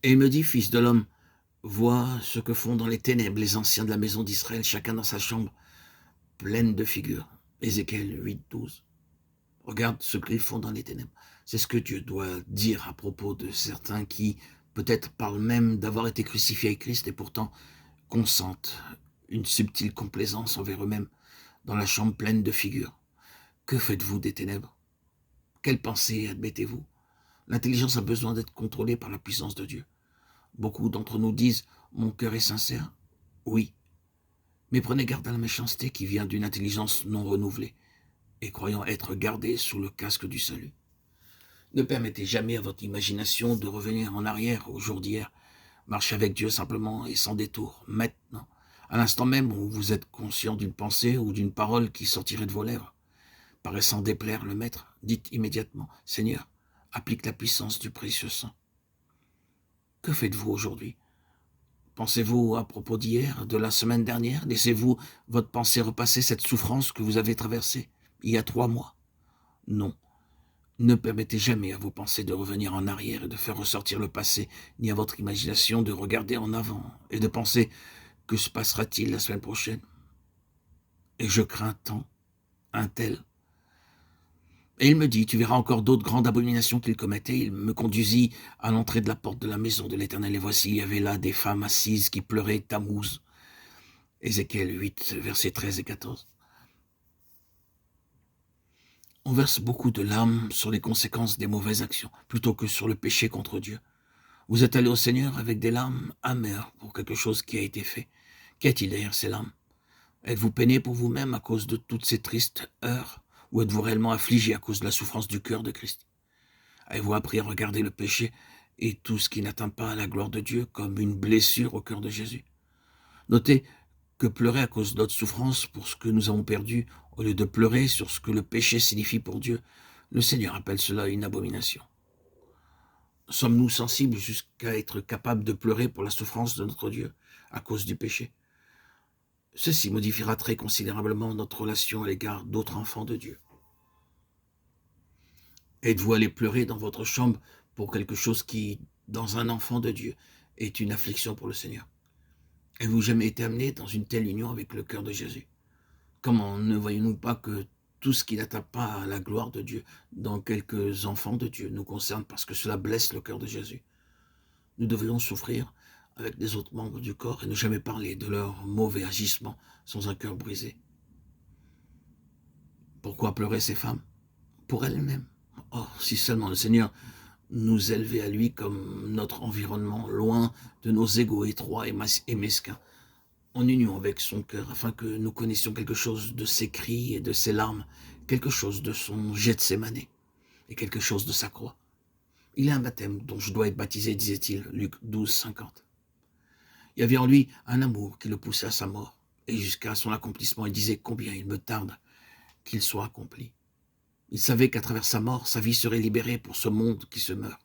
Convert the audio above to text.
Et il me dit, fils de l'homme, vois ce que font dans les ténèbres les anciens de la maison d'Israël, chacun dans sa chambre, pleine de figures. Ézéchiel 8, 12. Regarde ce qu'ils font dans les ténèbres. C'est ce que Dieu doit dire à propos de certains qui, peut-être, parlent même d'avoir été crucifiés avec Christ et pourtant consentent une subtile complaisance envers eux-mêmes dans la chambre pleine de figures. Que faites-vous des ténèbres? Quelle pensée admettez-vous? L'intelligence a besoin d'être contrôlée par la puissance de Dieu. Beaucoup d'entre nous disent « Mon cœur est sincère ». Oui, mais prenez garde à la méchanceté qui vient d'une intelligence non renouvelée et croyant être gardée sous le casque du salut. Ne permettez jamais à votre imagination de revenir en arrière au jour d'hier. Marchez avec Dieu simplement et sans détour, maintenant, à l'instant même où vous êtes conscient d'une pensée ou d'une parole qui sortirait de vos lèvres. Paraissant déplaire le Maître, dites immédiatement « Seigneur, applique la puissance du précieux sang ». Que faites-vous aujourd'hui? Pensez-vous à propos d'hier, de la semaine dernière? Laissez-vous votre pensée repasser cette souffrance que vous avez traversée il y a 3 mois? Non. Ne permettez jamais à vos pensées de revenir en arrière et de faire ressortir le passé, ni à votre imagination de regarder en avant et de penser « Que se passera-t-il la semaine prochaine ?» Et je crains tant un tel. Et il me dit, tu verras encore d'autres grandes abominations qu'il commettait. Il me conduisit à l'entrée de la porte de la maison de l'Éternel. Et voici, il y avait là des femmes assises qui pleuraient Tammuz. Ézéchiel 8, versets 13 et 14. On verse beaucoup de larmes sur les conséquences des mauvaises actions, plutôt que sur le péché contre Dieu. Vous êtes allé au Seigneur avec des larmes amères pour quelque chose qui a été fait. Qu'y a-t-il derrière ces larmes? Êtes-vous peiné pour vous-même à cause de toutes ces tristes heures? Ou êtes-vous réellement affligé à cause de la souffrance du cœur de Christ? Avez-vous appris à regarder le péché et tout ce qui n'atteint pas à la gloire de Dieu comme une blessure au cœur de Jésus? Notez que pleurer à cause de notre souffrance pour ce que nous avons perdu, au lieu de pleurer sur ce que le péché signifie pour Dieu, le Seigneur appelle cela une abomination. Sommes-nous sensibles jusqu'à être capables de pleurer pour la souffrance de notre Dieu à cause du péché? Ceci modifiera très considérablement notre relation à l'égard d'autres enfants de Dieu. Êtes-vous allé pleurer dans votre chambre pour quelque chose qui, dans un enfant de Dieu, est une affliction pour le Seigneur? Avez-vous jamais été amené dans une telle union avec le cœur de Jésus? Comment ne voyons-nous pas que tout ce qui n'atteint pas à la gloire de Dieu dans quelques enfants de Dieu nous concerne parce que cela blesse le cœur de Jésus? Nous devrions souffrir avec les autres membres du corps et ne jamais parler de leurs mauvais agissements sans un cœur brisé. Pourquoi pleurer ces femmes? Pour elles-mêmes. Oh, si seulement le Seigneur nous élevait à lui comme notre environnement, loin de nos égos étroits et mesquins, en union avec son cœur, afin que nous connaissions quelque chose de ses cris et de ses larmes, quelque chose de son Gethsémane et quelque chose de sa croix. Il y a un baptême dont je dois être baptisé, disait-il, Luc 12, 50. Il y avait en lui un amour qui le poussait à sa mort, et jusqu'à son accomplissement, il disait combien il me tarde qu'il soit accompli. Il savait qu'à travers sa mort, sa vie serait libérée pour ce monde qui se meurt.